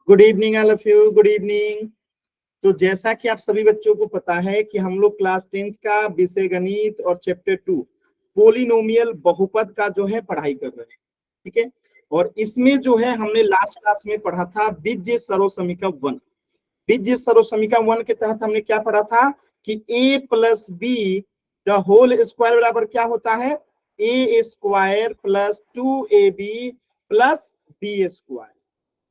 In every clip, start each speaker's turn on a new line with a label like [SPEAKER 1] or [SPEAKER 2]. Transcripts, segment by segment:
[SPEAKER 1] Good evening all of you, good evening. तो जैसा कि आप सभी बच्चों को पता है कि हम लोग क्लास 10th का विषय गणित और चैप्टर 2 पोलिनोमियल बहुपद का जो है पढ़ाई कर रहे हैं, ठीक है। और इसमें जो है हमने लास्ट क्लास में पढ़ा था बीजीय सर्वसमीकरण 1। बीजीय सर्वसमीकरण 1 के तहत हमने क्या पढ़ा था कि a plus B the whole square बराबर क्या होता है, ए square plus 2ab plus B square.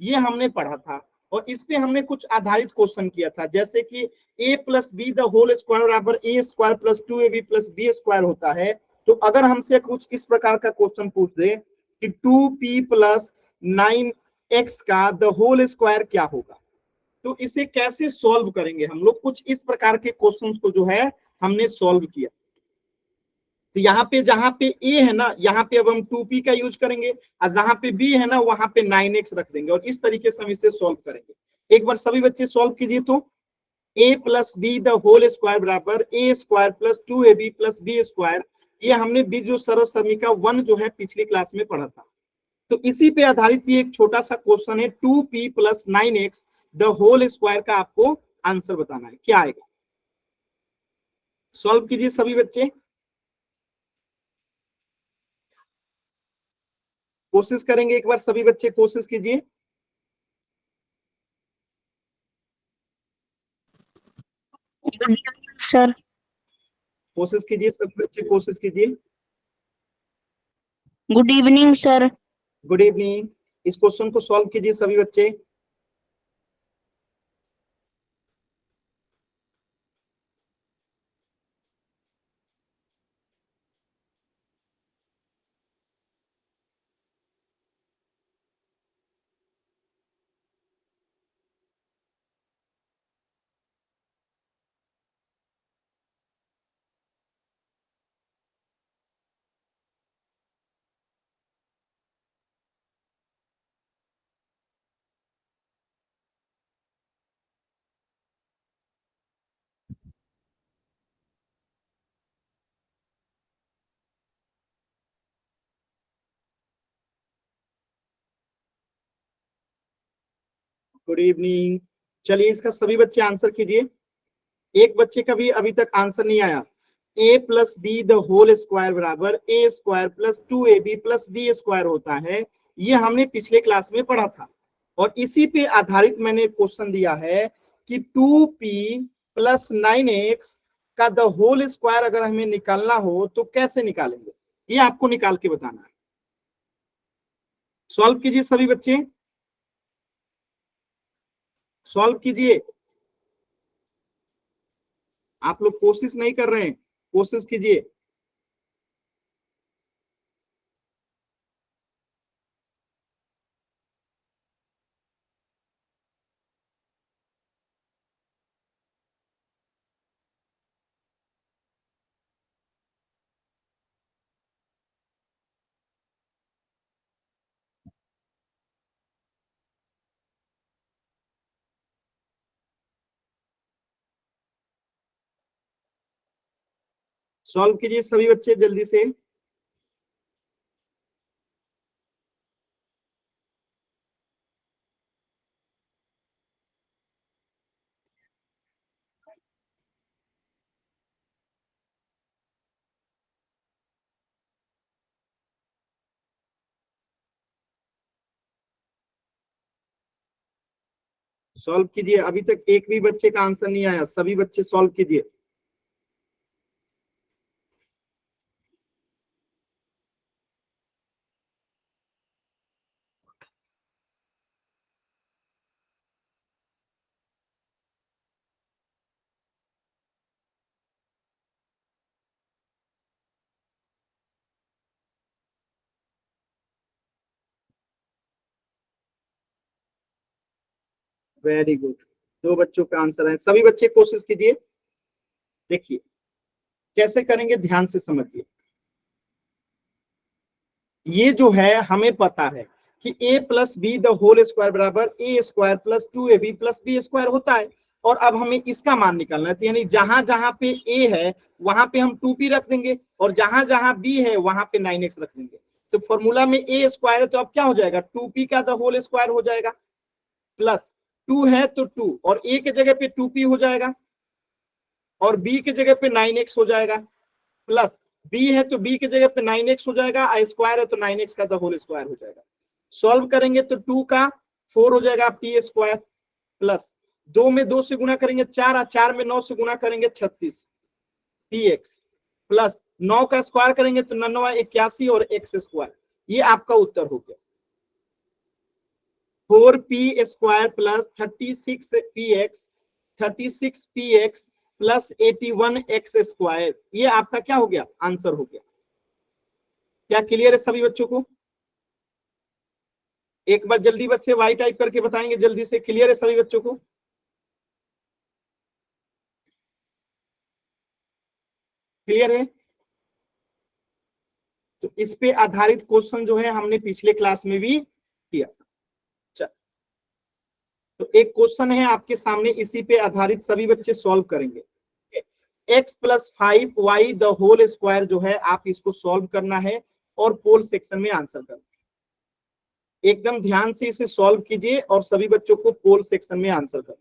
[SPEAKER 1] ये हमने पढ़ा था और इस पे हमने कुछ आधारित क्वेश्चन किया था, जैसे कि a plus B the whole square बराबर ए square plus 2ab plus B square होता है। तो अगर हमसे कुछ इस प्रकार का क्वेश्चन पूछ दे कि 2p प्लस 9x का द होल स्क्वायर क्या होगा, तो इसे कैसे सॉल्व करेंगे हम लोग, कुछ इस प्रकार के क्वेश्चंस को जो है हमने सॉल्व किया। तो यहाँ पे जहां पे a है ना, यहाँ पे अब हम 2p का यूज करेंगे और जहां पे b है ना वहां पे 9x रख देंगे और इस तरीके से हम इसे सॉल्व करेंगे। एक बार सभी बच्चे सॉल्व कीजिए। तो a plus B the whole square बराबर ए square plus 2ab plus B square, ये हमने बीजगणित सर्वसमीकरण 1 जो है पिछली क्लास में पढ़ा था। तो इसी पे आधारित ये एक छोटा सा क्वेश्चन है, 2p plus 9x the whole square का आपको आंसर बताना है, क्या आएगा। सॉल्व कीजिए सभी बच्चे, कोशिश करेंगे। एक बार सभी बच्चे कोशिश कीजिए।
[SPEAKER 2] सर
[SPEAKER 1] कोशिश कीजिए सभी बच्चे, कोशिश कीजिए।
[SPEAKER 2] Good evening sir.
[SPEAKER 1] Good evening. इस क्वेश्चन को सॉल्व कीजिए सभी बच्चे। Good evening. चलिए इसका सभी बच्चे आंसर कीजिए। एक बच्चे का भी अभी तक आंसर नहीं आया। a plus B the whole square बराबर ए square plus 2ab plus B square होता है, ये हमने पिछले क्लास में पढ़ा था और इसी पे आधारित मैंने क्वेश्चन दिया है कि 2p प्लस 9x का द होल स्क्वायर अगर हमें निकालना हो तो कैसे निकालेंगे, ये आपको निकाल के बताना है। सॉल्व कीजिए सभी बच्चे, सॉल्व कीजिए। आप लोग कोशिश नहीं कर रहे हैं, कोशिश कीजिए। सॉल्व कीजिए सभी बच्चे जल्दी से। सॉल्व कीजिए, अभी तक एक भी बच्चे का आंसर नहीं आया, सभी बच्चे सॉल्व कीजिए। वेरी गुड, दो बच्चों का आंसर है, सभी बच्चे कोशिश कीजिए। देखिए कैसे करेंगे, ध्यान से समझिए। ये जो है हमें पता है कि a plus B the whole square बराबर ए square plus 2ab plus B square होता है और अब हमें इसका मान निकालना है। तो यानी जहां जहां पे a है वहां पे हम 2p रख देंगे और जहां जहां b है वहां पे 9x रख देंगे। तो फॉर्मूला में ए स्क्वायर है तो अब क्या हो जाएगा, 2p का द होल स्क्वायर हो जाएगा, प्लस 2 है तो 2 और ए के जगह पे 2p हो जाएगा और बी की जगह पे 9x हो जाएगा, प्लस बी है तो बी की जगह पे 9x हो जाएगा, आई स्क्वायर है तो 9x का द होल स्क्वायर हो जाएगा। सॉल्व करेंगे तो 2 का 4 हो जाएगा पी स्क्वायर, प्लस 2 में 2 से गुणा करेंगे 4 और 4 में 9 से गुणा करेंगे 36 पी एक्स, प्लस 9 का स्क्वायर करेंगे तो 9 81 और एक्स स्क्वायर। ये आपका उत्तर हो गया 4p square plus 36px plus 81x square. ये आपका क्या हो गया, आंसर हो गया। क्या क्लियर है सभी बच्चों को? एक बार जल्दी बस से वाई टाइप करके बताएंगे जल्दी से, क्लियर है सभी बच्चों को? क्लियर है? तो इस पे आधारित क्वेश्चन जो है हमने पिछले क्लास में भी किया। चल, तो एक क्वेश्चन है आपके सामने, इसी पे आधारित सभी बच्चे सॉल्व करेंगे। x plus 5y the whole square जो है आप इसको सॉल्व करना है और पोल सेक्शन में आंसर करना है। एकदम ध्यान से इसे सॉल्व कीजिए और सभी बच्चों को पोल सेक्शन में आंसर करना है।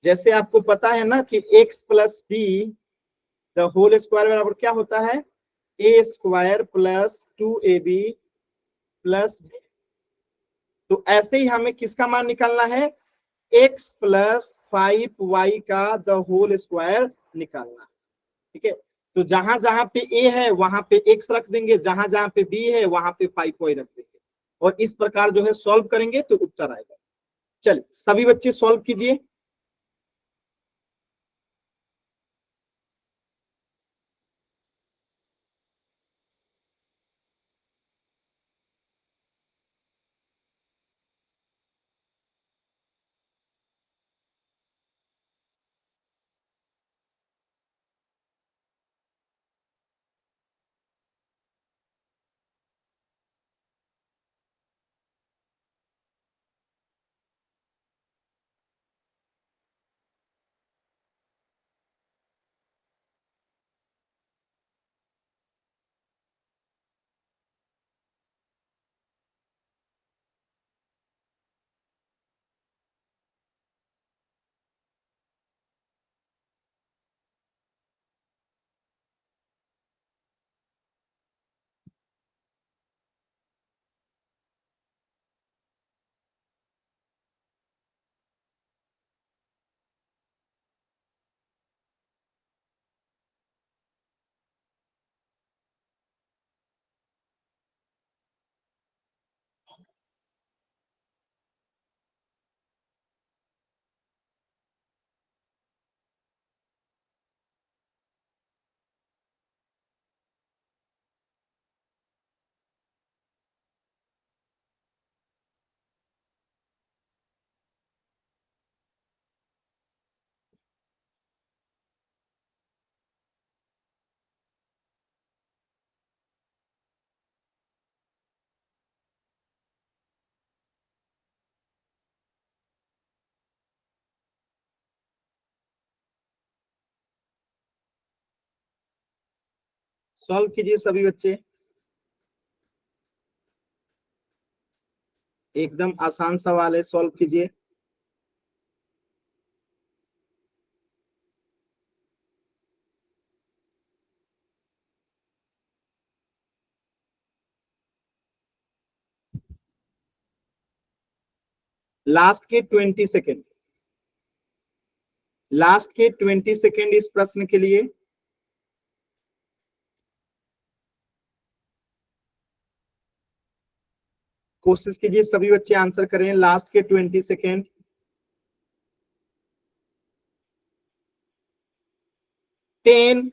[SPEAKER 1] जैसे आपको पता है ना कि x plus B the whole square बराबर क्या होता है, ए square plus 2ab plus B. तो ऐसे ही हमें किसका मान निकालना है, x प्लस 5y का द होल स्क्वायर निकालना है। ठीक है, तो जहां जहां पे a है वहां पे x रख देंगे, जहां जहां पे b है वहां पे 5y रख देंगे और इस प्रकार जो है सॉल्व करेंगे तो उत्तर आएगा। चलिए सभी बच्चे सॉल्व कीजिए। सॉल्व कीजिए सभी बच्चे, एकदम आसान सवाल है, सॉल्व कीजिए। लास्ट के 20 सेकेंड, लास्ट के 20 सेकेंड इस प्रश्न के लिए। कोशिश कीजिए सभी बच्चे आंसर करें, लास्ट के 20 सेकेंड। 10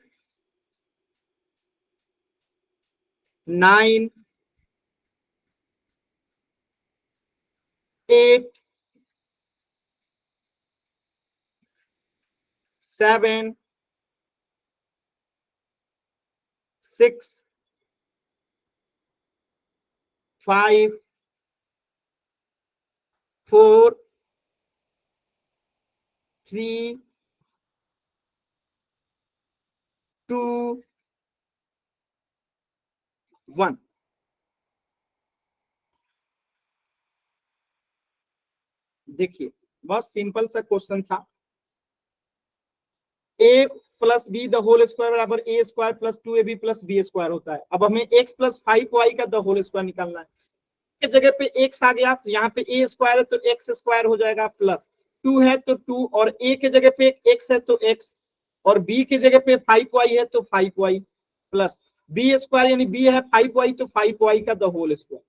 [SPEAKER 1] 9 8 7 6 5 4 3 2 1। देखिए बहुत सिंपल सा क्वेश्चन था। A plus B the whole square बराबर ए square plus 2ab plus B square होता है। अब हमें एक्स प्लस 5y का द होल स्क्वायर निकालना है। के जगह पे एक्स आ गया, यहाँ पे ए स्क्वायर है तो एक्स स्क्वायर हो जाएगा, प्लस 2 है तो 2, और ए के जगह पे एक्स है तो एक्स, और बी के जगह पे 5y है तो 5y, प्लस बी स्क्वायर यानी बी है 5y तो 5y का द होल स्क्वायर।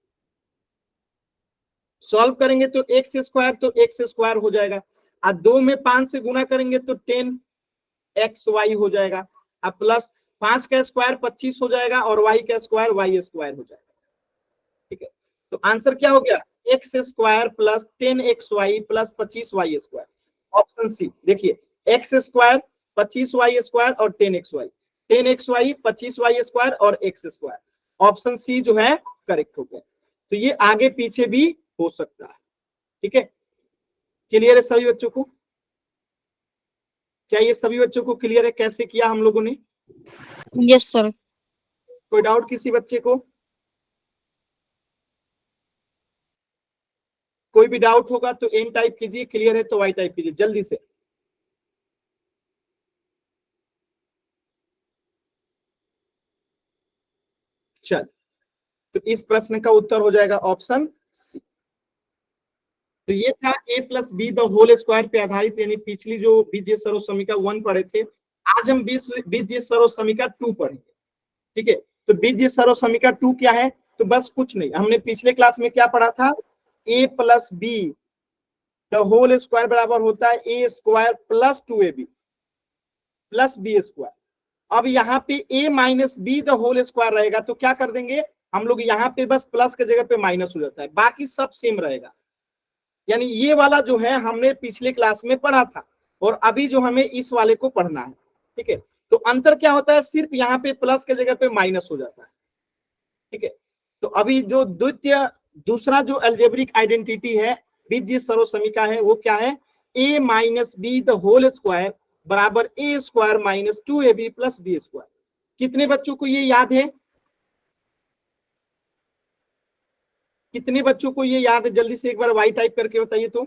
[SPEAKER 1] सॉल्व करेंगे तो एक्स स्क्वायर तो एक्स स्क्वायर हो जाएगा, और 2 में 5 से गुना करेंगे तो 10xy हो जाएगा, अब प्लस 5 का स्क्वायर 25 हो जाएगा, और y का स्क्वायर y स्क्वायर हो जाएगा। ठीक है, तो आंसर क्या हो गया, x square plus 10xy plus 25y square. Option C देखिए, एक्स स्क्वायर 25y स्क्वायर और 10xy, 10xy 25y स्क्वायर और एक्स स्क्वायर। ऑप्शन सी जो है करेक्ट हो गया। तो ये आगे पीछे भी हो सकता है। ठीक है, क्लियर है सभी बच्चों को? क्या ये सभी बच्चों को क्लियर है कैसे किया हम लोगों ने?
[SPEAKER 2] Yes sir.
[SPEAKER 1] कोई डाउट किसी बच्चे को? कोई भी डाउट होगा तो एन टाइप कीजिए, क्लियर है तो वाई टाइप कीजिए जल्दी से। चल, तो इस प्रश्न का उत्तर हो जाएगा ऑप्शन सी। तो ये था A plus B the whole square पे आधारित, यानी पिछली जो बीजगणित सर्व समीकरण 1 पढ़े थे, आज हम बीजगणित सर्व समीकरण 2 पढ़ेंगे। ठीक है, तो बीजगणित सर्व समीकरण 2 क्या है? तो बस कुछ नहीं, हमने पिछले क्लास में क्या पढ़ा था, A plus B the whole square बराबर होता है ए square plus 2ab plus B square. अब यहाँ पे a minus B the whole square रहेगा तो क्या कर देंगे हम लोग, यहाँ पे बस प्लस के जगह पे माइनस हो जाता है, बाकी सब सेम रहेगा। यानी ये वाला जो है हमने पिछले क्लास में पढ़ा था, और अभी जो हमें इस वाले को पढ़ना है। ठीक है, तो अंतर क्या होता है, सिर्फ यहाँ पे प्लस के जगह पे माइनस हो जाता है। ठीक है, तो अभी जो दूसरा जो एल्जेब्रिक आइडेंटिटी है बीजगणित सर्व समीकरण है वो क्या है, a minus B the whole square बराबर ए square minus 2ab plus B square. कितने बच्चों को ये याद है? कितने बच्चों को ये याद है? जल्दी से एक बार वाई टाइप करके बताइए तो।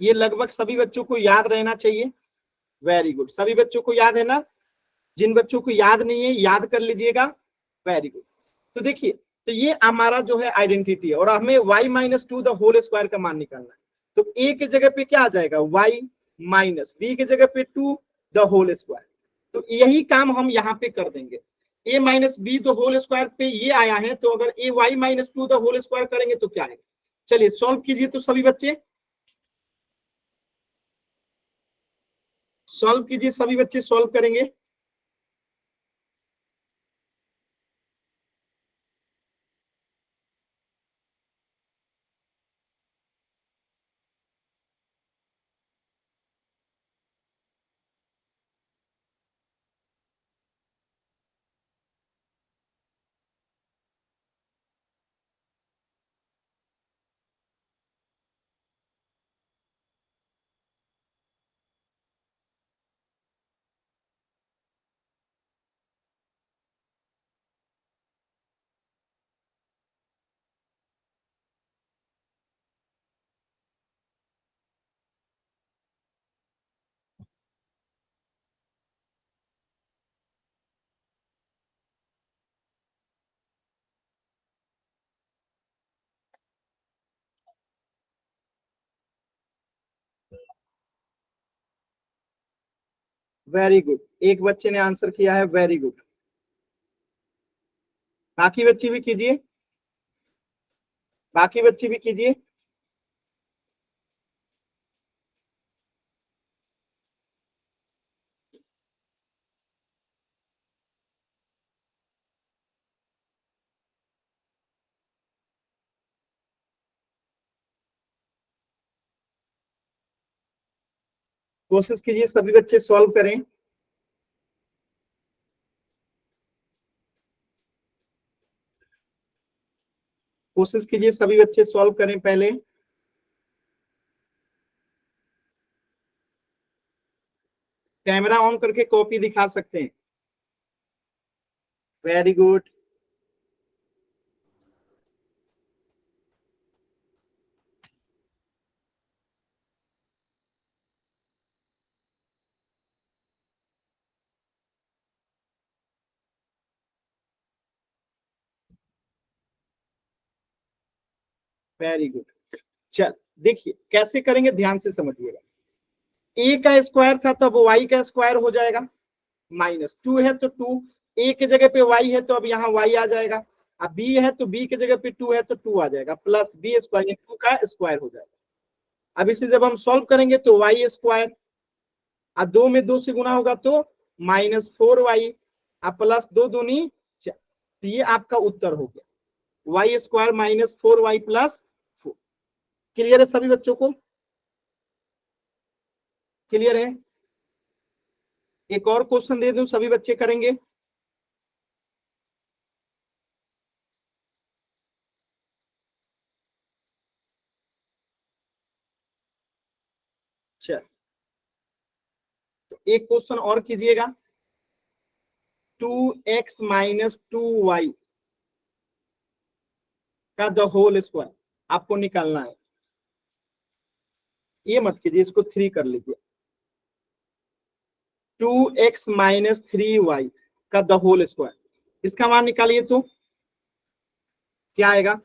[SPEAKER 1] ये लगभग सभी बच्चों को याद रहना चाहिए। वेरी गुड, सभी बच्चों को याद है ना? जिन बच्चों को याद नहीं है याद कर लीजिएगा। Very good. तो देखिए, तो ये हमारा जो है आइडेंटिटी है, और हमें y minus 2 the whole square का मान निकालना है। तो a के जगह पे क्या आ जाएगा, y माइनस बी के जगह पे 2 द होल स्क्वायर। तो यही काम हम यहाँ पे कर देंगे। a minus B the whole square पे ये आया है, तो अगर a y minus 2 the whole square करेंगे तो क्या आएगा? चलिए सॉल्व कीजिए तो सभी बच्चे, सॉल्व कीजिए, सभी बच्चे सॉल्व करेंगे। वेरी गुड, एक बच्चे ने आंसर किया है, वेरी गुड। बाकी बच्चे भी कीजिए, बाकी बच्चे भी कीजिए। कोशिश कीजिए सभी बच्चे सॉल्व करें। कोशिश कीजिए सभी बच्चे सॉल्व करें पहले। कैमरा ऑन करके कॉपी दिखा सकते हैं। Very good. Very good. चल देखिए कैसे करेंगे, ध्यान से समझिएगा। ए का स्क्वायर था तो अब वाई का स्क्वायर हो जाएगा, -2 है तो 2, ए की जगह पे वाई है तो अब यहाँ वाई आ जाएगा, अब बी है तो बी की जगह पे 2 है तो 2 आ जाएगा, प्लस बी स्क्वायर 2 का स्क्वायर हो जाएगा। अब इसे जब हम सॉल्व करेंगे तो वाई स्क्वायर, अब 2 में 2 से गुना होगा तो -4y, अब प्लस 2 दूनी 4। तो ये आपका उत्तर हो गया, वाई स्क्वायर -4y + 4। क्लियर है सभी बच्चों को? क्लियर है? एक और क्वेश्चन दे दूं, सभी बच्चे करेंगे। चल तो एक क्वेश्चन और कीजिएगा। 2x - 2y का द होल स्क्वायर आपको निकालना है। ये मत कीजिए, इसको 3 कर लीजिए। 2x - 3y का द होल स्क्वायर, इसका मान निकालिए तो क्या आएगा?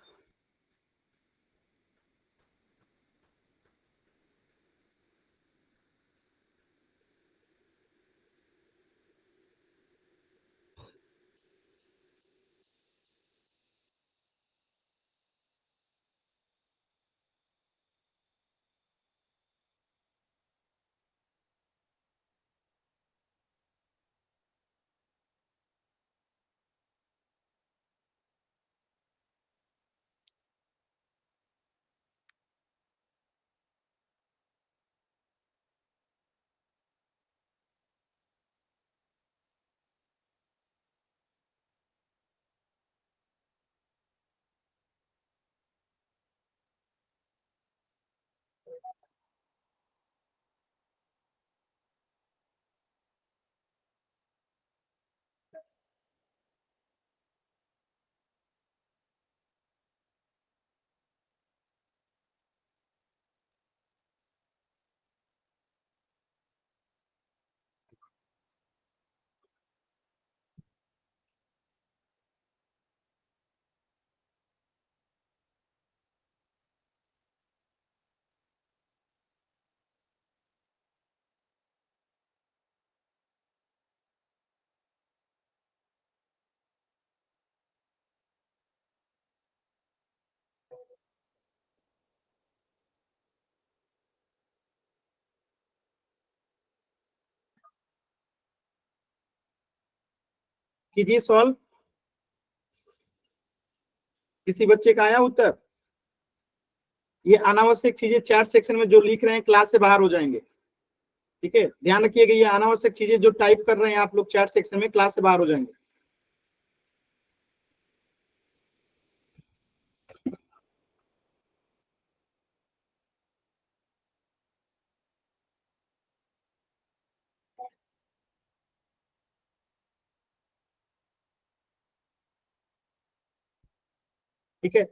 [SPEAKER 1] कीजिए सॉल्व। किसी बच्चे का आया उत्तर? ये अनावश्यक चीजें चैट सेक्शन में जो लिख रहे हैं क्लास से बाहर हो जाएंगे। ठीक है, ध्यान रखिएगा, ये अनावश्यक चीजें जो टाइप कर रहे हैं आप लोग चैट सेक्शन में, क्लास से बाहर हो जाएंगे। ठीक है,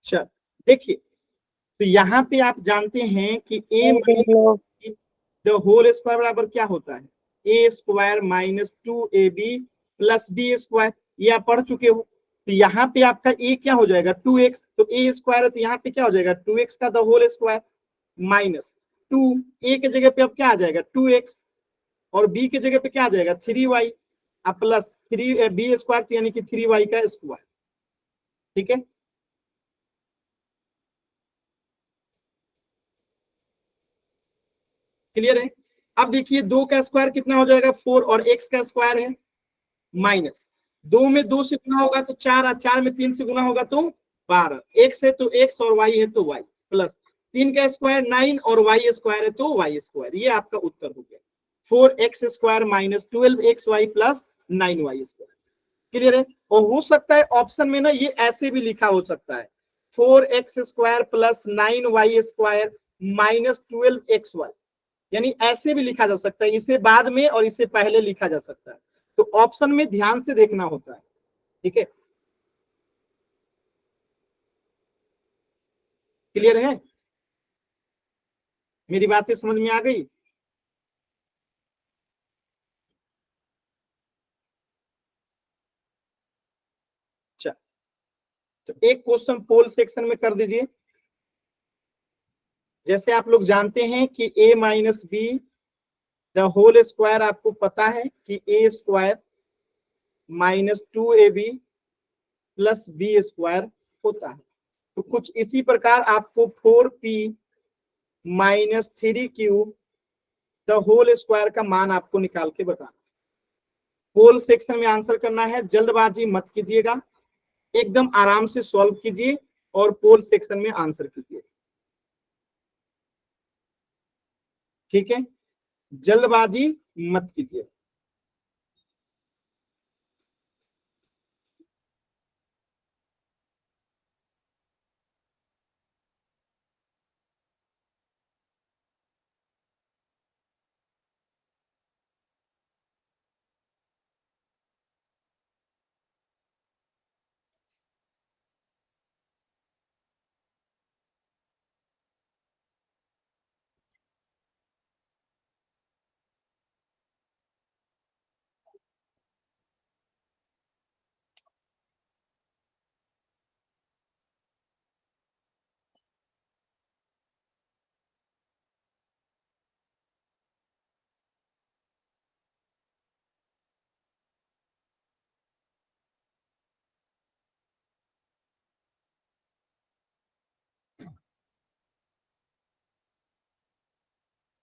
[SPEAKER 1] चल देखिए, तो यहाँ पे आप जानते हैं कि a द होल स्क्वायर बराबर क्या होता है? ए स्क्वायर -2ab + बी स्क्वायर, ये आप पढ़ चुके हो। तो यहाँ पे आपका a क्या हो जाएगा? 2x, तो a स्क्वायर है तो यहाँ पे क्या हो जाएगा? 2x का द होल स्क्वायर -2, a की जगह पे अब क्या आ जाएगा? 2x, और b की जगह पे क्या आ जाएगा? 3y, अब प्लस 3b स्क्वायर, यानी कि 3y का स्क्वायर। ठीक है, क्लियर है? अब देखिए 2 का स्क्वायर कितना हो जाएगा? 4, और x का स्क्वायर है माइनस, दो में दो से गुना होगा तो चार, और चार में तीन से गुना होगा तो 12, एक्स है तो एक्स और वाई है तो वाई, प्लस तीन का स्क्वायर 9 और वाई स्क्वायर है तो वाई स्क्वायर। ये आपका उत्तर हो गया 4x² minus 12xy plus 9y²। Clear है। और हो सकता है ऑप्शन में ना ये ऐसे भी लिखा हो सकता है 4x² plus 9y² minus 12xy, यानी ऐसे भी लिखा जा सकता है, इसे बाद में और इसे पहले लिखा जा सकता है। तो ऑप्शन में ध्यान से देखना होता है। ठीक है, क्लियर है, मेरी बातें समझ में आ गई। अच्छा, तो एक क्वेश्चन पोल सेक्शन में कर दीजिए। जैसे आप लोग जानते हैं कि a minus B the whole square, आपको पता है कि a² minus 2ab plus b² होता है। तो कुछ इसी प्रकार आपको 4p minus 3q the whole square का मान आपको निकाल के बताना। पोल सेक्शन में आंसर करना है, जल्दबाजी मत कीजिएगा, एकदम आराम से सॉल्व कीजिए और पोल सेक्शन में आंसर कीजिए। ठीक है, जल्दबाजी मत कीजिए।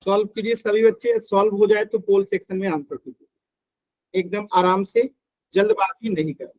[SPEAKER 1] सॉल्व कीजिए सभी बच्चे, सॉल्व हो जाए तो पोल सेक्शन में आंसर कीजिए, एकदम आराम से, जल्दबाजी नहीं करें।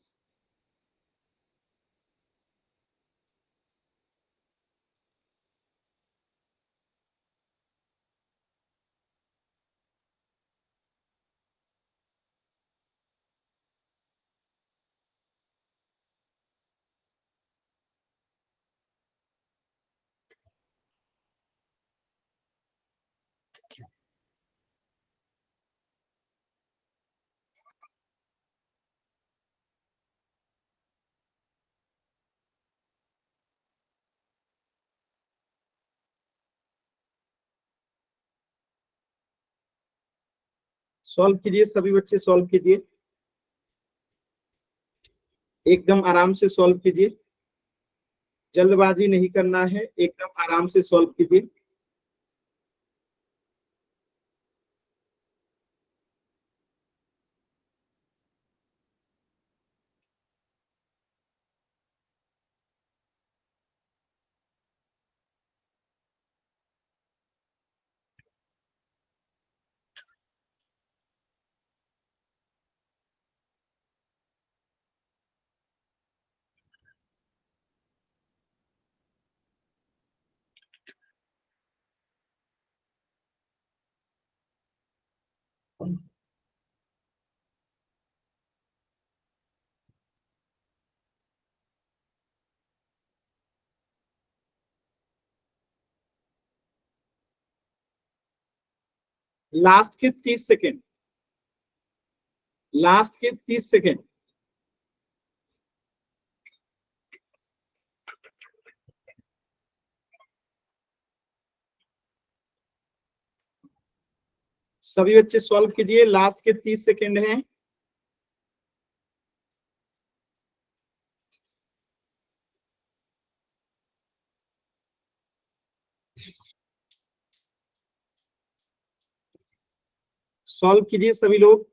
[SPEAKER 1] सॉल्व कीजिए सभी बच्चे, सॉल्व कीजिए, एकदम आराम से सॉल्व कीजिए, जल्दबाजी नहीं करना है, एकदम आराम से सॉल्व कीजिए। लास्ट के 30 सेकेंड, लास्ट के 30 सेकेंड। सभी बच्चे सॉल्व कीजिए, लास्ट के 30 सेकेंड हैं। सॉल्व कीजिए सभी लोग।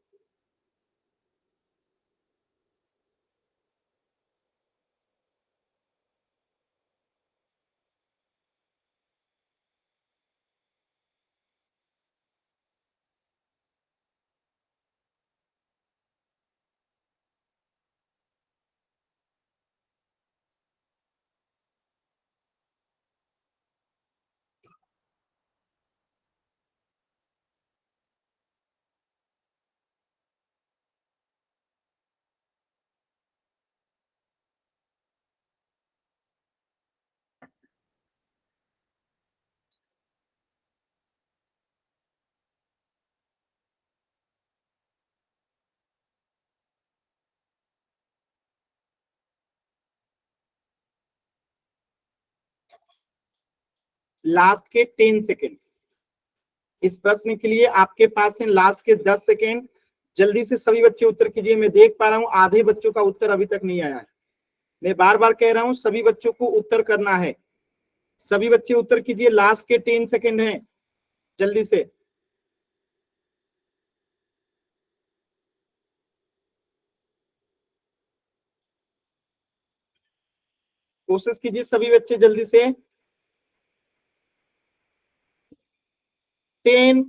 [SPEAKER 1] लास्ट के 10 सेकेंड। इस प्रश्न के लिए आपके पास है लास्ट के 10 सेकेंड। जल्दी से सभी बच्चे उत्तर कीजिए। मैं देख पा रहा हूं आधे बच्चों का उत्तर अभी तक नहीं आया है। मैं बार बार कह रहा हूं सभी बच्चों को उत्तर करना है। सभी बच्चे उत्तर कीजिए, लास्ट के 10 सेकेंड हैं, जल्दी से। कोशिश कीजिए सभी बच्चे जल्दी से। 10,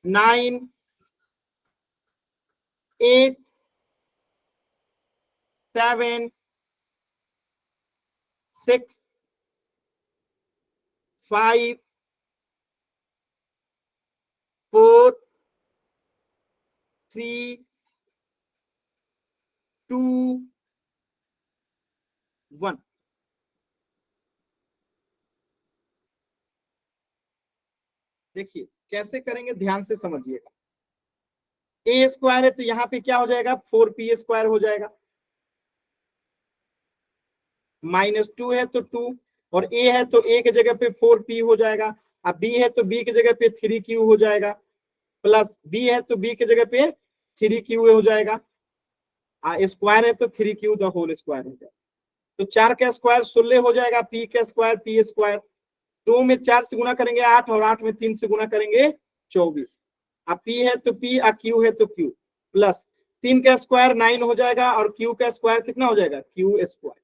[SPEAKER 1] 9, 8, 7, 6, 5, 4, 3, 2, 1। देखिए कैसे करेंगे, ध्यान से समझिएगा। ए स्क्वायर है तो यहाँ पे क्या हो जाएगा, 4p² हो जाएगा। -2 है तो 2, और ए है तो ए की जगह पे 4p हो जाएगा। अब बी है तो बी की जगह पे 3q हो जाएगा, प्लस बी है तो बी की जगह पे 3q हो जाएगा। स्क्वायर है तो 3q द होल स्क्वायर हो जाएगा। तो 4 का स्क्वायर 16 हो जाएगा, पी का स्क्वायर पी स्क्वायर। 2 में 4 से गुना करेंगे 8, और 8 में 3 से गुना करेंगे 24। अब पी है तो पी, क्यू है तो क्यू, प्लस 3 का स्क्वायर 9 हो जाएगा, और क्यू का स्क्वायर कितना हो जाएगा, क्यू स्क्वायर।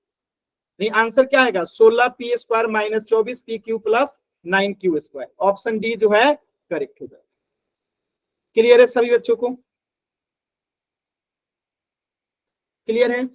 [SPEAKER 1] नहीं, आंसर क्या आएगा, 16p² - 24pq plus 9q²। Option D जो है करेक्ट हो जाएगा। क्लियर है सभी बच्चों को, क्लियर है?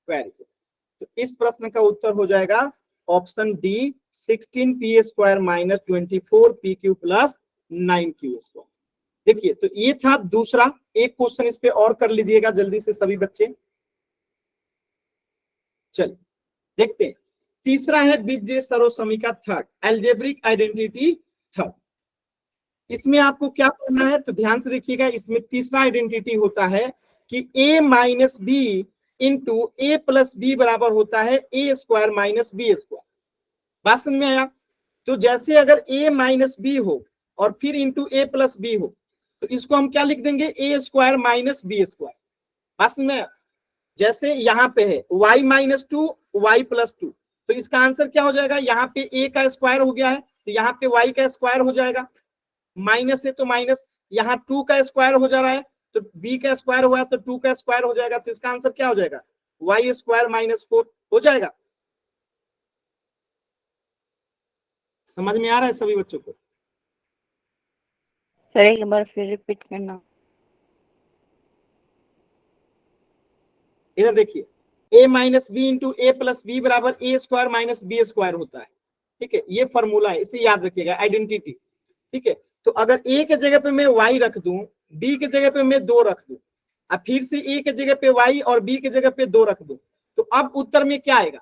[SPEAKER 1] Very good. तो इस प्रश्न का उत्तर हो जाएगा option D, 16p² - 24pq plus 9q²। देखिए तो ये था दूसरा। एक क्वेश्चन इस पे और कर लीजिएगा जल्दी से सभी बच्चे। चलिए देखते हैं। तीसरा है विजय सर्वसमीका थर्ड, एल्जेब्रिक आइडेंटिटी थर्ड। इसमें आपको क्या करना है, तो ध्यान से देखिएगा। इसमें तीसरा आइडेंटिटी होता है कि a-b इंटू a+b बराबर होता है a² - b²। बात समझ में आया? तो जैसे अगर a-b हो और फिर इंटू a+b हो, तो इसको हम क्या लिख देंगे, a² - b²। बात समझ में आया? जैसे यहाँ पे है y-2 y+2, तो इसका आंसर क्या हो जाएगा, यहाँ पे a का स्क्वायर हो गया है तो यहाँ पे y का स्क्वायर हो जाएगा। माइनस है तो माइनस, यहाँ 2 का स्क्वायर हो जा रहा है तो b का स्क्वायर हुआ तो 2 का स्क्वायर हो जाएगा। तो इसका आंसर क्या हो जाएगा, y² - 4 हो जाएगा। समझ में आ रहा है सभी बच्चों को?
[SPEAKER 2] सर एक बार फिर रिपीट करना।
[SPEAKER 1] इधर देखिए, a-b इंटू a+b बराबर a² - b² होता है। ठीक है, ये फॉर्मूला है, इसे याद रखिएगा, आइडेंटिटी। ठीक है, तो अगर a के जगह पे मैं y रख दूं, b के जगह पे मैं 2 रख दूं, अब फिर से a के जगह पे y और b के जगह पे 2 रख दूं, तो अब उत्तर में क्या आएगा,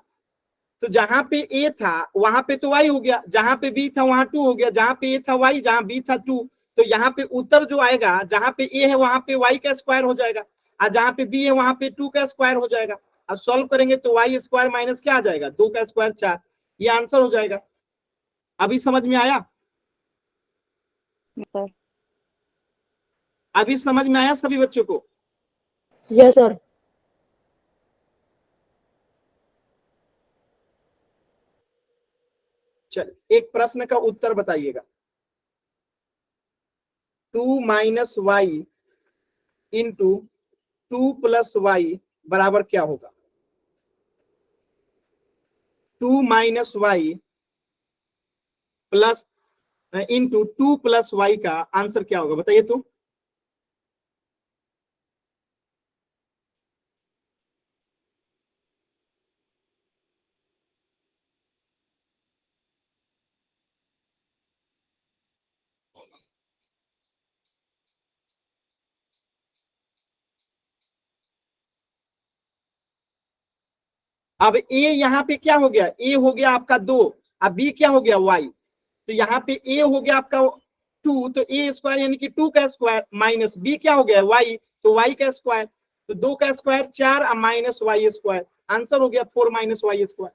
[SPEAKER 1] तो जहां पे a था वहां पे तो y हो गया, जहां पे b था वहां 2 हो गया, जहां पे a था y, जहां b था 2। तो यहाँ पे उत्तर जो आएगा, जहां पे a है वहां पे y का स्क्वायर हो जाएगा, और जहां पे b है वहां पे 2 का स्क्वायर हो जाएगा। अब सॉल्व करेंगे तो y² माइनस क्या आ जाएगा, 2 का स्क्वायर 4। ये आंसर हो जाएगा। अभी समझ में आया?
[SPEAKER 2] सर
[SPEAKER 1] अभी समझ में आया सभी बच्चों को?
[SPEAKER 3] Yes sir.
[SPEAKER 1] चल एक प्रश्न का उत्तर बताइएगा। 2 - y इंटू 2 + y बराबर क्या होगा। 2 - y प्लस इंटू 2 + y का आंसर क्या होगा, बताइए तो। अब a यहाँ पे क्या हो गया, a हो गया आपका 2, अब b क्या हो गया y, तो यहाँ पे a हो गया आपका 2, तो a स्क्वायर यानी कि 2 का स्क्वायर माइनस b क्या हो गया y, तो y का स्क्वायर, तो 2 का स्क्वायर 4 और माइनस y स्क्वायर, आंसर हो गया 4 माइनस y स्क्वायर।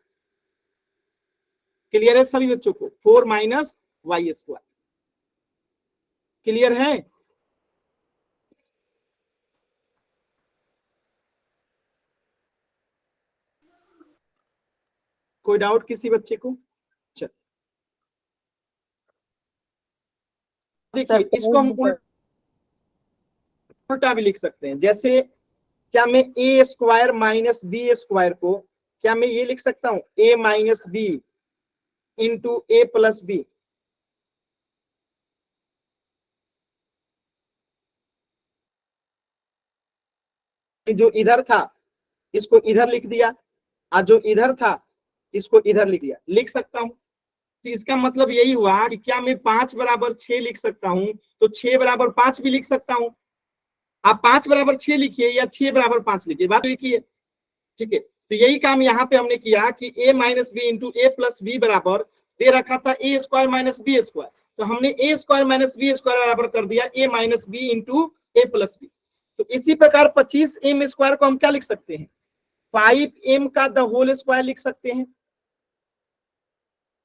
[SPEAKER 1] क्लियर है सभी बच्चों को, 4 माइनस y स्क्वायर, क्लियर है? कोई डाउट किसी बच्चे को? चल देखिए, इसको हम उल्टा भी लिख सकते हैं, जैसे क्या मैं a square minus B square को क्या मैं ये लिख सकता हूं, a minus B into a plus B, जो इधर था इसको इधर लिख दिया, और जो इधर था इसको इधर लिख दिया, लिख सकता हूं। तो इसका मतलब यही हुआ कि क्या मैं 5 बराबर 6 लिख सकता हूं, तो 6 बराबर 5 भी लिख सकता हूं। आप 5 बराबर 6 लिखिए या 6 बराबर 5 लिखिए, बात लिखिए, ठीक है। तो यही काम यहाँ पे हमने किया कि a minus B into a plus b बराबर दे रखा था a square minus B square, तो हमने a square minus B square बराबर कर दिया a minus B into a plus B. तो इसी प्रकार 25m स्क्वायर को हम क्या लिख सकते हैं, 5m का द होल स्क्वायर लिख सकते हैं,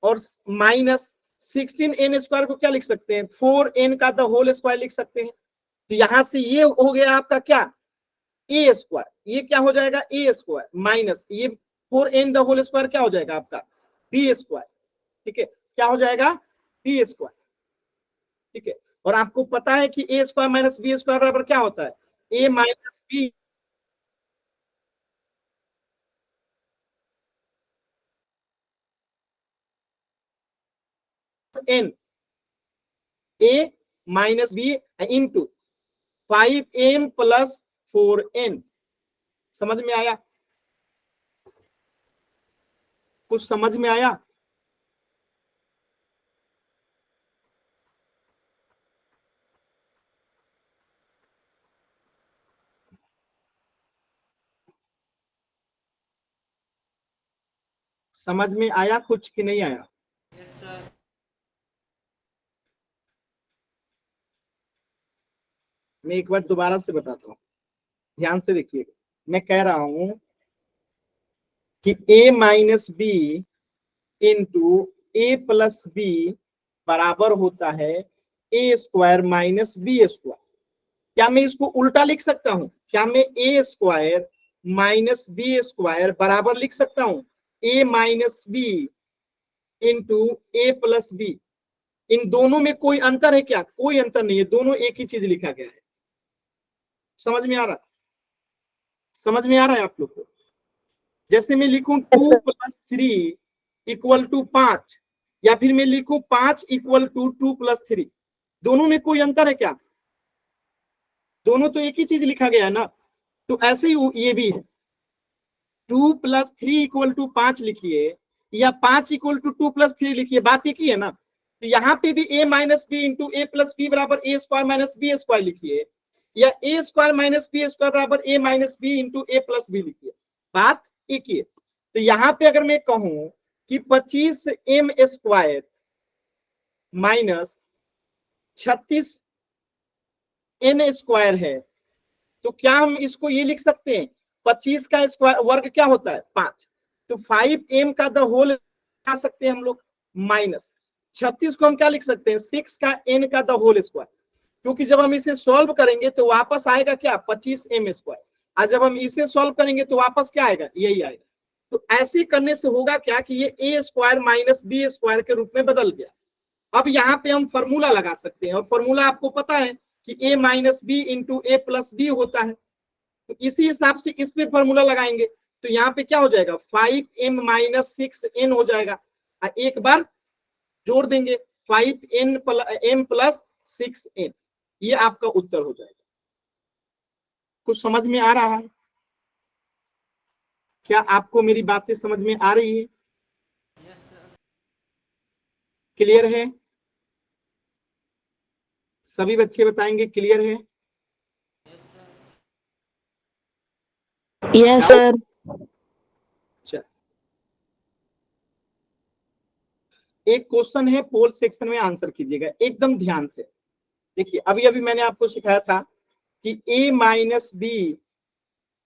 [SPEAKER 1] और माइनस 16n स्क्वायर को क्या लिख सकते हैं, 4n का द होल स्क्वायर लिख सकते हैं। तो यहां से ये हो गया आपका क्या, ए स्क्वायर, ये क्या हो जाएगा ए स्क्वायर माइनस ये 4n द होल स्क्वायर क्या हो जाएगा आपका बी स्क्वायर, ठीक है, क्या हो जाएगा बी स्क्वायर, ठीक है। और आपको पता है कि A square minus B square बराबर क्या होता है, A minus B N, A minus B into 5m plus 4n। समझ में आया, कुछ समझ में आया? समझ में आया कुछ कि नहीं आया? मैं एक बार दोबारा से बताता हूँ, ध्यान से देखिएगा। मैं कह रहा हूं कि a minus B into a plus b बराबर होता है ए स्क्वायर माइनस बी स्क्वायर। क्या मैं इसको उल्टा लिख सकता हूं, क्या मैं a square minus B square बराबर लिख सकता हूं a minus B into a plus b? इन दोनों में कोई अंतर है क्या, कोई अंतर नहीं है, दोनों एक ही चीज लिखा गया है। समझ में आ रहा, समझ में आ रहा है आप लोग को? जैसे मैं लिखूं
[SPEAKER 3] Yes,
[SPEAKER 1] 2
[SPEAKER 3] sir.
[SPEAKER 1] Plus 3 equal to 5, या फिर मैं लिखूं 5 इक्वल टू 2 प्लस 3, दोनों में कोई अंतर है क्या, दोनों तो एक ही चीज लिखा गया है ना। तो ऐसे ही ये भी है, 2 प्लस 3 इक्वल टू 5 लिखिए या 5 इक्वल टू 2 प्लस 3 लिखिए, बात एक ही है ना। तो यहाँ पे भी a minus B into a plus b बराबर ए स्क्वायर माइनस बी स्क्वायर लिखिए, या a square minus B square बराबर a minus B into a plus b लिखिए, बात एक ही है। तो यहाँ पे अगर मैं कहूं कि 25m square minus 36n square है, तो क्या हम इसको ये लिख सकते हैं, 25 का स्क्वायर वर्ग क्या होता है 5, तो 5m का द होल लिख सकते हैं हम लोग, माइनस 36 को हम क्या लिख सकते हैं 6 का n का द होल स्क्वायर, क्योंकि जब हम इसे सॉल्व करेंगे तो वापस आएगा क्या 25m स्क्वायर, और जब हम इसे सॉल्व करेंगे तो वापस क्या आएगा यही आएगा। तो ऐसे करने से होगा क्या कि ये ए स्क्वायर माइनस बी स्क्वायर के रूप में बदल गया। अब यहाँ पे हम फॉर्मूला लगा सकते हैं, और फॉर्मूला आपको पता है कि ए minus B into a plus B होता है, तो इसी हिसाब से इस पे फॉर्मूला लगाएंगे। तो यहाँ पे क्या हो जाएगा 5m माइनस 6n हो जाएगा, एक बार जोड़ देंगे 5m प्लस 6n, ये आपका उत्तर हो जाएगा। कुछ समझ में आ रहा है क्या, आपको मेरी बातें समझ में आ रही है? क्लियर है? सभी बच्चे बताएंगे क्लियर है?
[SPEAKER 3] Yes, sir.
[SPEAKER 1] चल एक क्वेश्चन है, पोल सेक्शन में आंसर कीजिएगा एकदम ध्यान से। देखिए अभी अभी मैंने आपको सिखाया था कि a minus B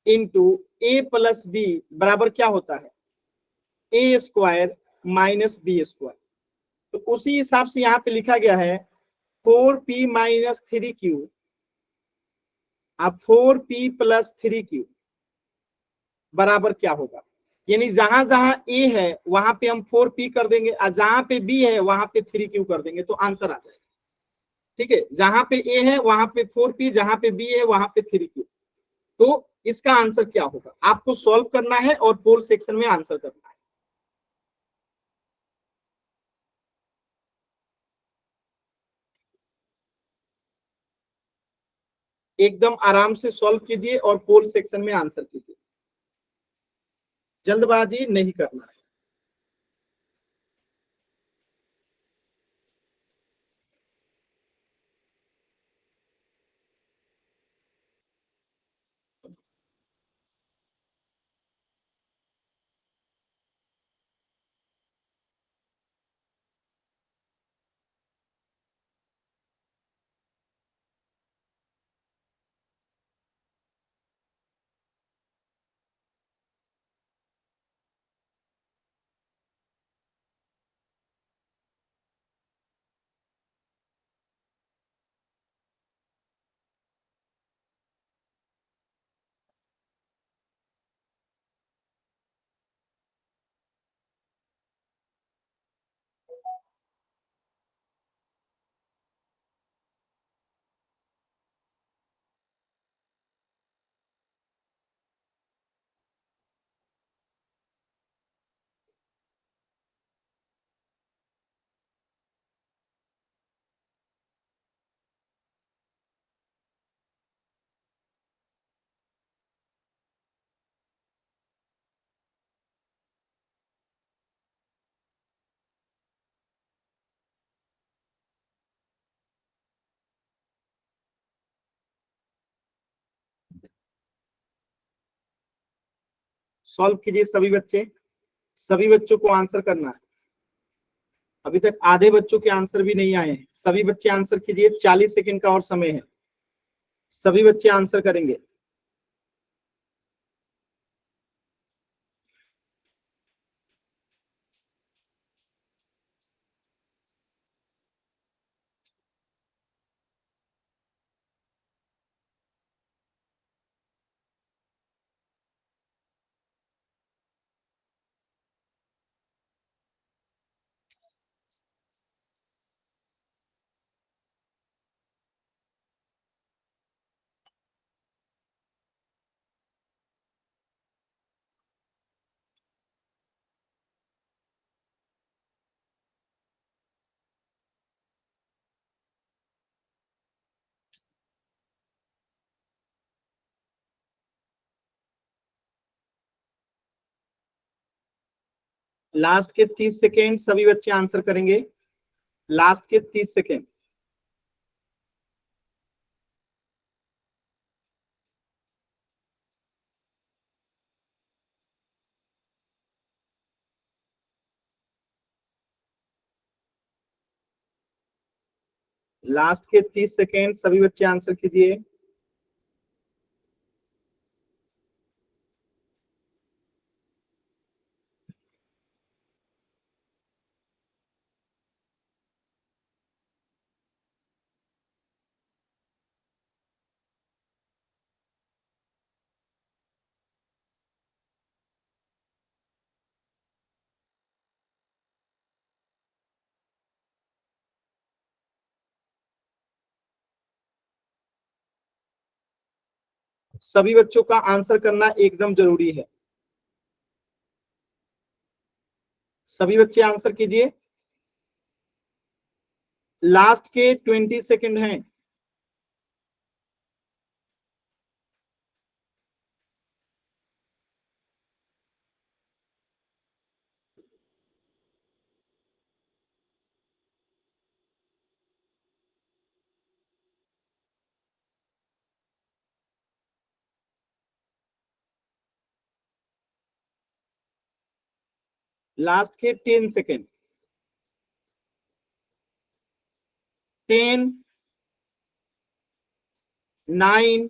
[SPEAKER 1] into a plus b बराबर क्या होता है, ए स्क्वायर माइनस बी स्क्वायर। तो उसी हिसाब से यहाँ पे लिखा गया है 4p माइनस 3q, अब 4p प्लस 3q बराबर क्या होगा। यानी जहां जहां ए है वहां पे हम 4p कर देंगे और जहां पे बी है वहां पे 3q कर देंगे तो आंसर आ जाएगा। ठीक है, जहां पे ए है वहां पे 4p, जहां पे बी है वहां पे 3q। तो इसका आंसर क्या होगा, आपको सॉल्व करना है और पोल सेक्शन में आंसर करना है। एकदम आराम से सॉल्व कीजिए और पोल सेक्शन में आंसर कीजिए, जल्दबाजी नहीं करना है। सॉल्व कीजिए सभी बच्चे, सभी बच्चों को आंसर करना है। अभी तक आधे बच्चों के आंसर भी नहीं आए हैं, सभी बच्चे आंसर कीजिए, 40 सेकंड का और समय है, सभी बच्चे आंसर करेंगे। लास्ट के 30 सेकेंड सभी बच्चे आंसर करेंगे, लास्ट के 30 सेकेंड। लास्ट के 30 सेकेंड सभी बच्चे आंसर कीजिए। सभी बच्चों का आंसर करना एकदम जरूरी है, सभी बच्चे आंसर कीजिए। लास्ट के 20 सेकेंड हैं। लास्ट के 10 सेकेंड। 10, 9,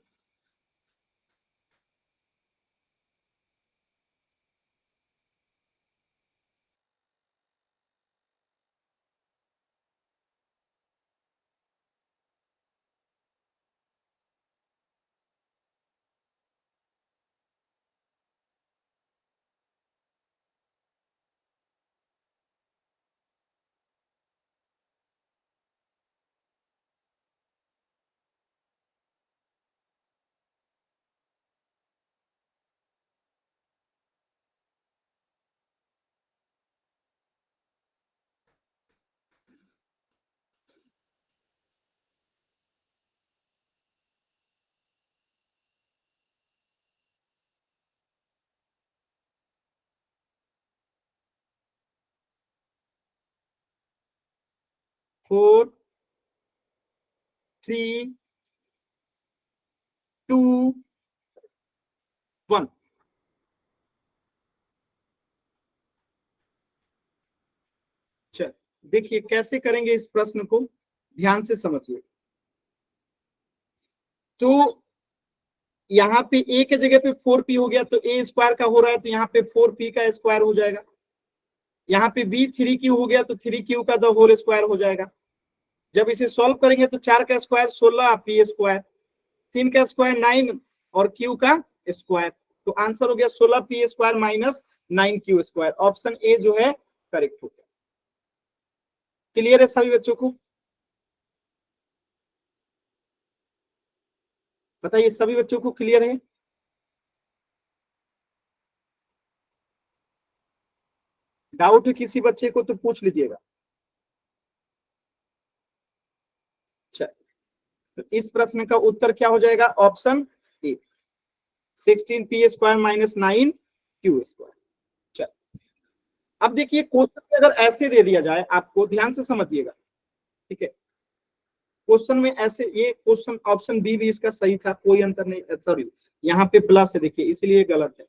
[SPEAKER 1] 4, 3, 2, 1। चल देखिए कैसे करेंगे इस प्रश्न को, ध्यान से समझिए। तो यहाँ पे ए के जगह पे 4p हो गया, तो ए स्क्वायर का हो रहा है, तो यहाँ पे 4p का स्क्वायर हो जाएगा। यहाँ पे बी 3q हो गया, तो 3q का द होल स्क्वायर हो जाएगा। जब इसे सॉल्व करेंगे तो 4 का स्क्वायर 16 p स्क्वायर, 3 का स्क्वायर 9 और q का स्क्वायर, तो आंसर हो गया 16 p square minus 9q square. Option A जो है करेक्ट हो गया। क्लियर है सभी बच्चों को? बताइए सभी बच्चों को क्लियर है? डाउट है किसी बच्चे को तो पूछ लीजिएगा। तो इस प्रश्न का उत्तर क्या हो जाएगा? Option A, 16p square minus 9q square. चल अब देखिए क्वेश्चन में अगर ऐसे दे दिया जाए, आपको ध्यान से समझिएगा, ठीक है। क्वेश्चन में ऐसे, ये क्वेश्चन ऑप्शन बी भी इसका सही था, कोई अंतर नहीं, सॉरी यहाँ पे प्लस है, देखिए इसलिए गलत है,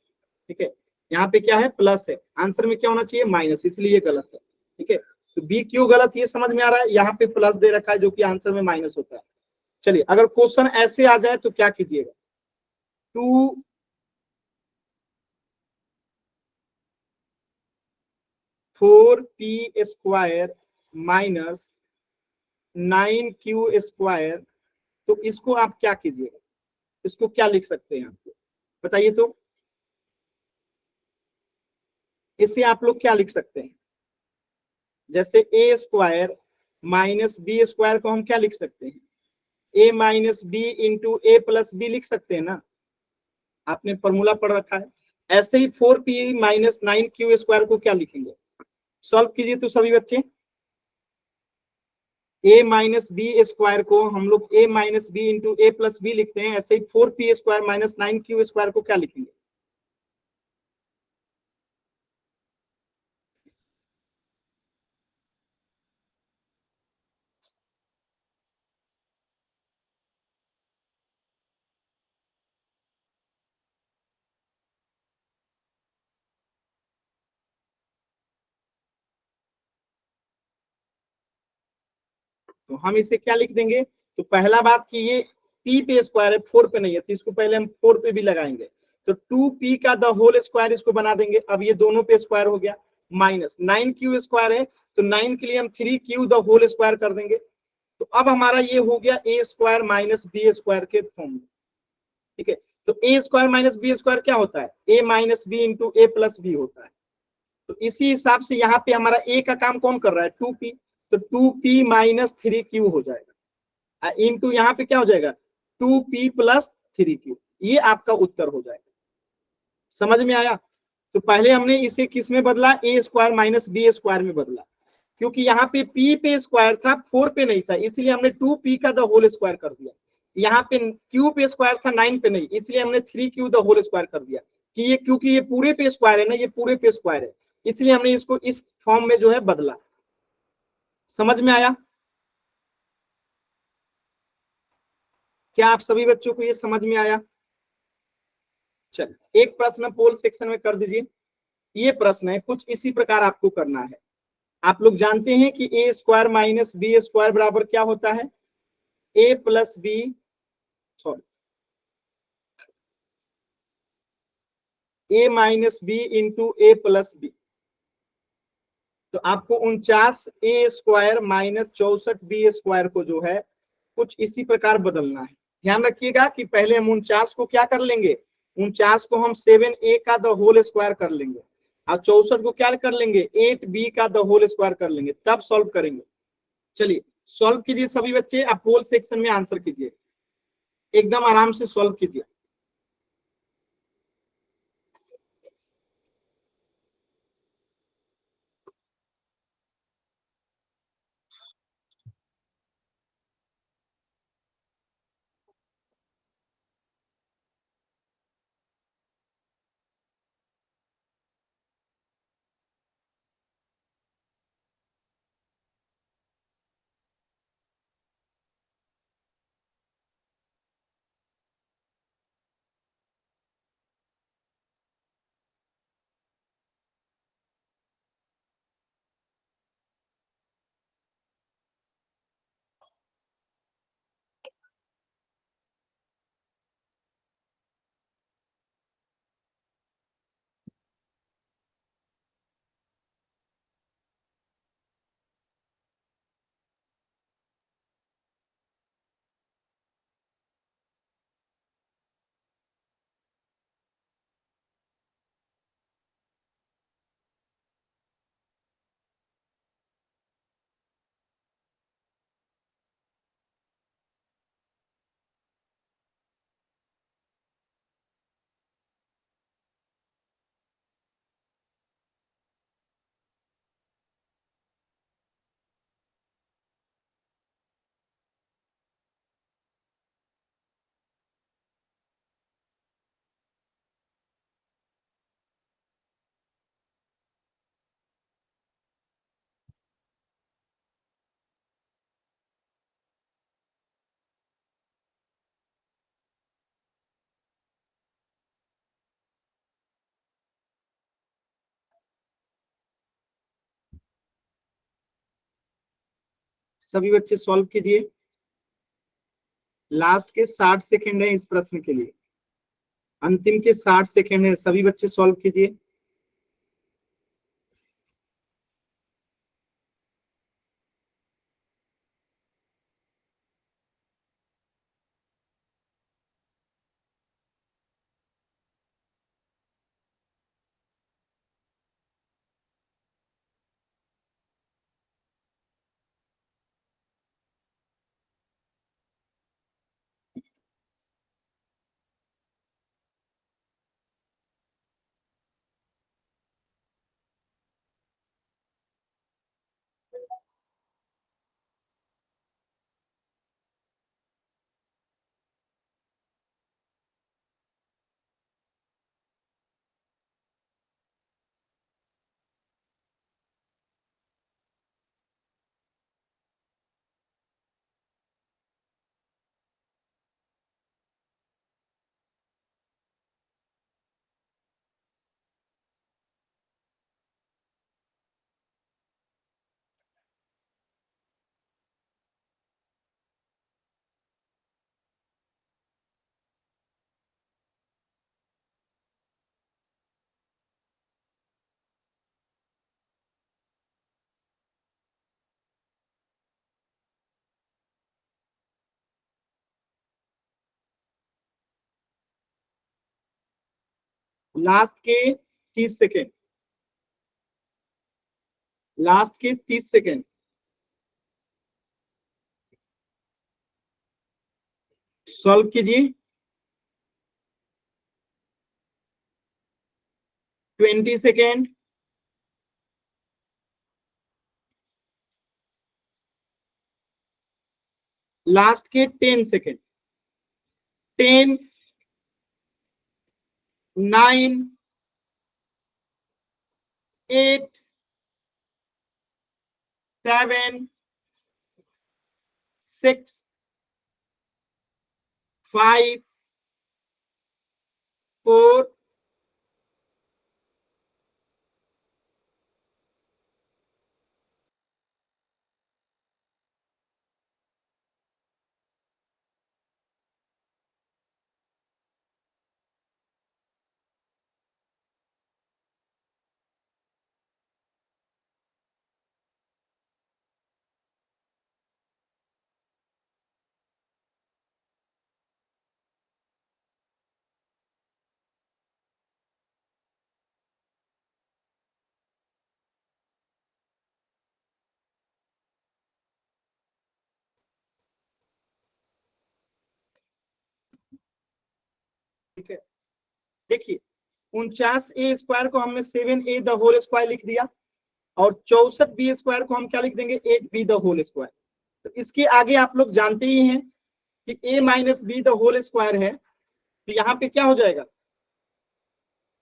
[SPEAKER 1] ठीक है। यहाँ पे क्या है? प्लस है, आंसर में क्या होना चाहिए? माइनस, इसलिए गलत है, ठीक है। तो बी क्यों गलत, ये समझ में आ रहा है? यहाँ पे प्लस दे रखा है जो कि आंसर में माइनस होता है। चलिए अगर क्वेश्चन ऐसे आ जाए तो क्या कीजिएगा? 4p square minus 9q square, तो इसको आप क्या कीजिएगा? इसको क्या लिख सकते हैं आप, बताइए तो। इसे आप लोग क्या लिख सकते हैं? जैसे ए स्क्वायर माइनस बी स्क्वायर को हम क्या लिख सकते हैं? ए minus B into a plus B लिख सकते हैं ना, आपने फॉर्मूला पढ़ रखा है। ऐसे ही 4p माइनस 9q स्क्वायर को क्या लिखेंगे? सॉल्व कीजिए तो सभी बच्चे। ए माइनस बी स्क्वायर को हम लोग ए minus B into a plus B लिखते हैं, ऐसे ही 4p square minus 9q square को क्या लिखेंगे? तो हम इसे क्या लिख देंगे? तो पहला बात कि ये p पे स्क्वायर है, 4 पे नहीं है, तो इसको पहले हम 4 पे भी लगाएंगे, तो 2p का द होल स्क्वायर इसको बना देंगे। अब ये दोनों पे स्क्वायर हो गया, माइनस 9q स्क्वायर है, तो 9 के लिए हम 3q द होल स्क्वायर कर देंगे। तो अब हमारा ये हो गया ए स्क्वायर माइनस बी स्क्वायर के फॉर्म में, ठीक है। तो ए स्क्वायर माइनस बी स्क्वायर क्या होता है? A minus B into a plus B होता है। तो इसी हिसाब से यहाँ पे हमारा ए का काम कौन कर रहा है? 2p, तो 2p माइनस 3q हो जाएगा, इंटू यहाँ पे क्या हो जाएगा? 2p प्लस 3q, ये आपका उत्तर हो जाएगा। समझ में आया? तो पहले हमने इसे किस में बदला? ए स्क्वायर माइनस बी स्क्वायर में बदला, क्योंकि यहाँ पे p पे स्क्वायर था, 4 पे नहीं था, इसलिए हमने 2p का द होल स्क्वायर कर दिया। यहाँ पे q पे स्क्वायर था, 9 पे नहीं, इसलिए हमने 3q द होल स्क्वायर कर दिया। कि ये क्योंकि ये पूरे पे स्क्वायर है ना, ये पूरे पे स्क्वायर है, इसलिए हमने इसको इस फॉर्म में जो है बदला। समझ में आया? क्या आप सभी बच्चों को ये समझ में आया? चल एक प्रश्न पोल सेक्शन में कर दीजिए। ये प्रश्न है, कुछ इसी प्रकार आपको करना है। आप लोग जानते हैं कि A square minus B square बराबर क्या होता है, ए plus B, sorry, A minus B into a plus B. तो आपको 49 ए स्क्वायर माइनस 64 बी स्क्वायर को जो है कुछ इसी प्रकार बदलना है। ध्यान रखिएगा कि पहले हम 49 को क्या कर लेंगे, 49 को हम 7a का द होल स्क्वायर कर लेंगे और 64 को क्या कर लेंगे, 8b का द होल स्क्वायर कर लेंगे, तब सॉल्व करेंगे। चलिए सॉल्व कीजिए सभी बच्चे, आप पोल सेक्शन में आंसर कीजिए, एकदम आराम से सॉल्व कीजिए। सभी बच्चे सॉल्व कीजिए, लास्ट के 60 सेकेंड है इस प्रश्न के लिए, अंतिम के 60 सेकेंड है, सभी बच्चे सॉल्व कीजिए। लास्ट के 30 सेकेंड, लास्ट के 30 सेकेंड, सॉल्व कीजिए। 20 सेकेंड, लास्ट के 10 सेकेंड, 10, 9, 8, 7, 6, 5, 4, ठीक है, देखिए 49a स्क्वायर को हमने 7a द होल स्क्वायर लिख दिया और 64b स्क्वायर को हम क्या लिख देंगे 8b द होल स्क्वायर। तो इसके आगे आप लोग जानते ही हैं कि a minus B the whole square है, तो यहाँ पे क्या हो जाएगा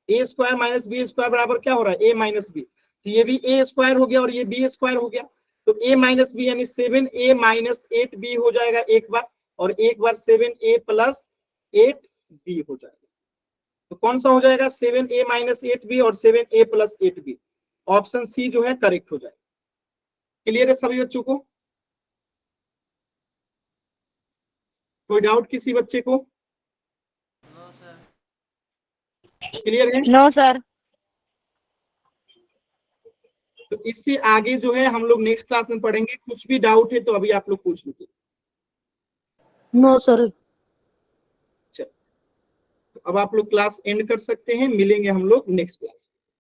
[SPEAKER 1] a square minus B square बराबर क्या हो रहा है a माइनस बी, तो ये भी a स्क्वायर हो गया और ये b स्क्वायर हो गया, तो a माइनस बी यानी 7a माइनस 8b हो जाएगा एक बार, और एक बार 7a प्लस 8b हो जाएगा। तो कौन सा हो जाएगा 7a माइनस 8b और 7a plus 8b, option C जो है करेक्ट हो जाएगा। क्लियर है सभी बच्चों को, कोई डाउट किसी बच्चे को? क्लियर है?
[SPEAKER 2] No sir.
[SPEAKER 1] तो इससे आगे जो है हम लोग नेक्स्ट क्लास में पढ़ेंगे, कुछ भी डाउट है तो अभी आप लोग पूछ लीजिए।
[SPEAKER 3] No sir.
[SPEAKER 1] तो अब आप लोग क्लास एंड कर सकते हैं, मिलेंगे हम लोग नेक्स्ट क्लास।